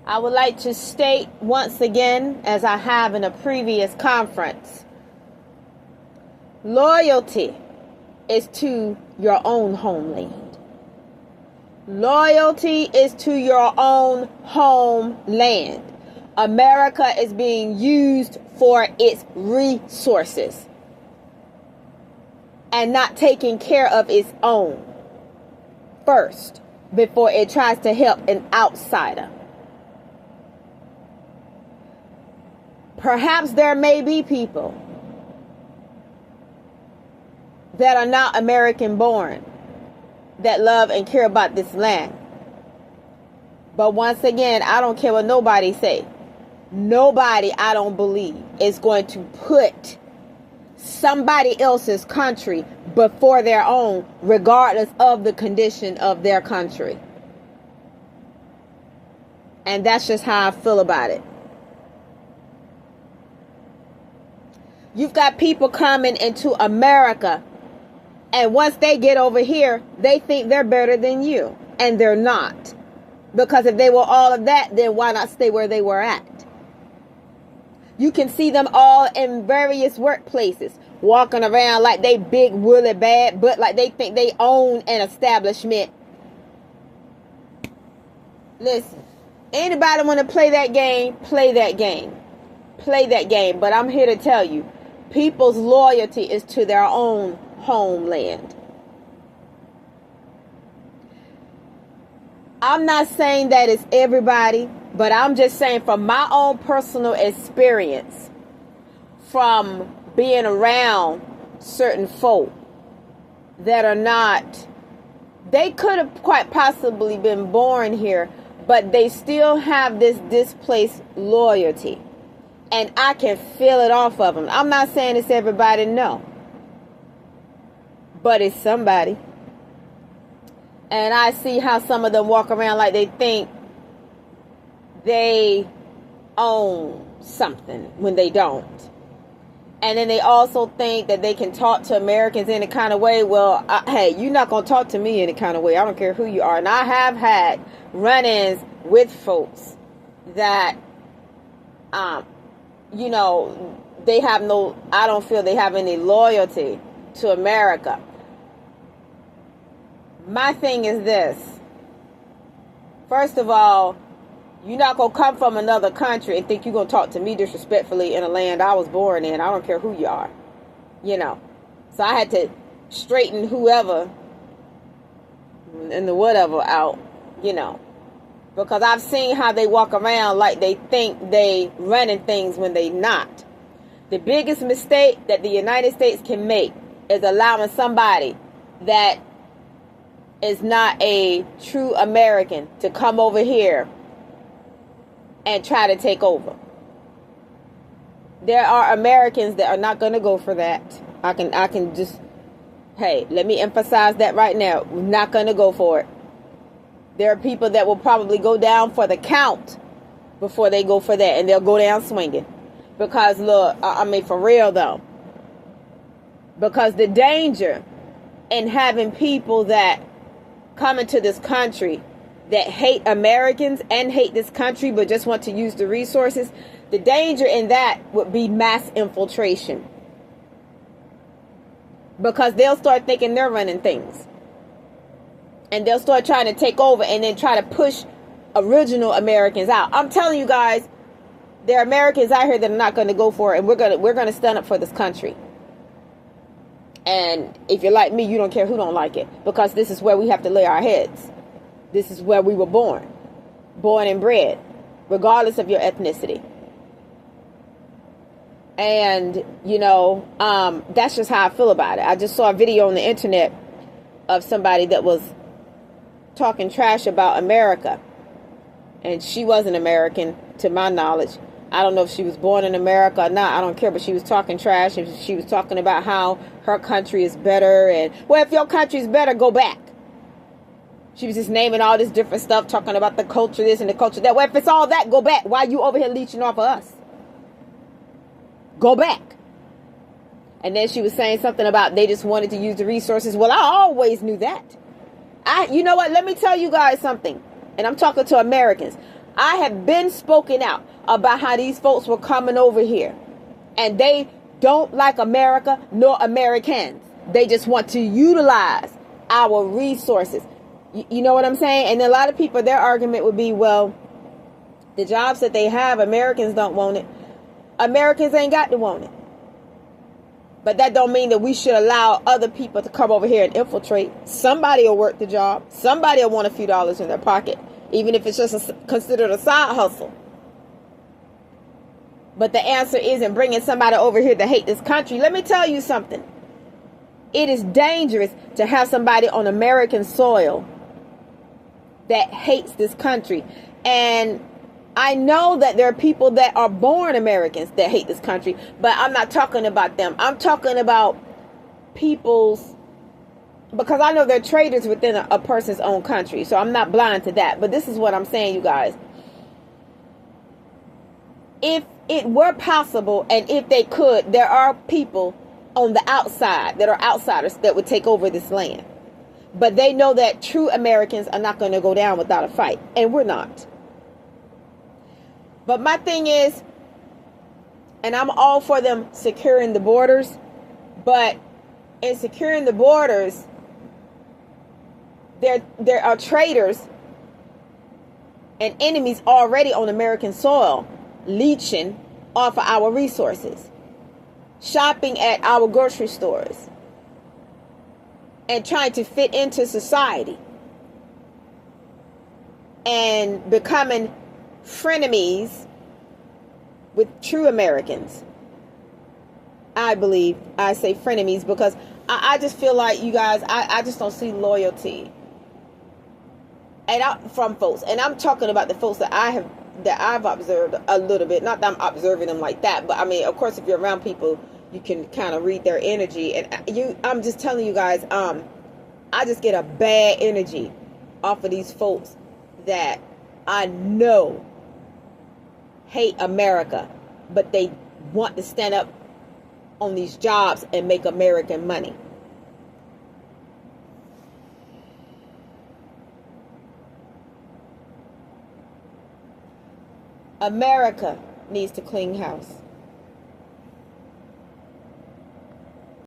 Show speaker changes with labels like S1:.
S1: I would like to state once again, as I have in a previous conference, loyalty is to your own homeland. Loyalty is to your own homeland. America is being used for its resources and not taking care of its own first before it tries to help an outsider. Perhaps there may be people that are not American born that love and care about this land. But once again, I don't care what nobody say. Nobody, I don't believe, is going to put somebody else's country before their own, regardless of the condition of their country. And that's just how I feel about it. You've got people coming into America, and once they get over here, they think they're better than you. And they're not. Because if they were all of that, then why not stay where they were at? You can see them all in various workplaces, walking around like they big, woolly, bad, but like they think they own an establishment. Listen, anybody want to play that game, play that game. Play that game. But I'm here to tell you, people's loyalty is to their own homeland. I'm not saying that it's everybody, but I'm just saying from my own personal experience, from being around certain folk that are not, they could have quite possibly been born here, but they still have this displaced loyalty. And I can feel it off of them. I'm not saying it's everybody, no. But it's somebody. And I see how some of them walk around like they think they own something when they don't. And then they also think that they can talk to Americans in a kind of way. Well, hey, you're not going to talk to me in a kind of way. I don't care who you are. And I have had run-ins with folks that, they have I don't feel they have any loyalty to America. My thing is this. First of all, you're not going to come from another country and think you're going to talk to me disrespectfully in a land I was born in. I don't care who you are. So I had to straighten whoever and the whatever out, because I've seen how they walk around like they think they running things when they not. The biggest mistake that the United States can make is allowing somebody that is not a true American to come over here and try to take over. There are Americans that are not going to go for that. I can just, hey, let me emphasize that right now. We're not going to go for it. There are people that will probably go down for the count before they go for that, and they'll go down swinging. Because look, for real though. Because the danger in having people that come into this country that hate Americans and hate this country but just want to use the resources, the danger in that would be mass infiltration. Because they'll start thinking they're running things. And they'll start trying to take over and then try to push original Americans out. I'm telling you guys, there are Americans out here that are not going to go for it, and we're going to stand up for this country. And if you're like me, you don't care who don't like it, because this is where we have to lay our heads. This is where we were born and bred, regardless of your ethnicity. And, that's just how I feel about it. I just saw a video on the internet of somebody that was talking trash about America. And she wasn't American, to my knowledge. I don't know if she was born in America or not. I don't care, but she was talking trash, and she was talking about how her country is better. And, well, if your country is better, go back. She was just naming all this different stuff, talking about the culture this and the culture that. Well, if it's all that, go back. Why are you over here leeching off of us? Go back. And then she was saying something about they just wanted to use the resources. Well, I always knew that. You know what? Let me tell you guys something. And I'm talking to Americans. I have been spoken out about how these folks were coming over here and they don't like America nor Americans. They just want to utilize our resources. You know what I'm saying? And a lot of people, their argument would be, well, the jobs that they have, Americans don't want it. Americans ain't got to want it. But that don't mean that we should allow other people to come over here and infiltrate. Somebody will work the job. Somebody will want a few dollars in their pocket, even if it's just considered a side hustle. But the answer isn't bringing somebody over here to hate this country. Let me tell you something. It is dangerous to have somebody on American soil that hates this country. And I know that there are people that are born Americans that hate this country, but I'm not talking about them. I'm talking about people's, because I know they're traitors within a person's own country. So I'm not blind to that. But this is what I'm saying, you guys. If it were possible and if they could, there are people on the outside that are outsiders that would take over this land. But they know that true Americans are not going to go down without a fight. And we're not. But my thing is, and I'm all for them securing the borders, but in securing the borders, there are traitors and enemies already on American soil leeching off of our resources, shopping at our grocery stores, and trying to fit into society and becoming frenemies with true Americans. I believe I say frenemies because I just feel like, you guys, I just don't see loyalty from folks. And I'm talking about the folks that I've observed a little bit. Not that I'm observing them like that, but I mean, of course, if you're around people, you can kind of read their energy. And I'm just telling you guys, I just get a bad energy off of these folks that I know hate America, but they want to stand up on these jobs and make American money. America needs to clean house.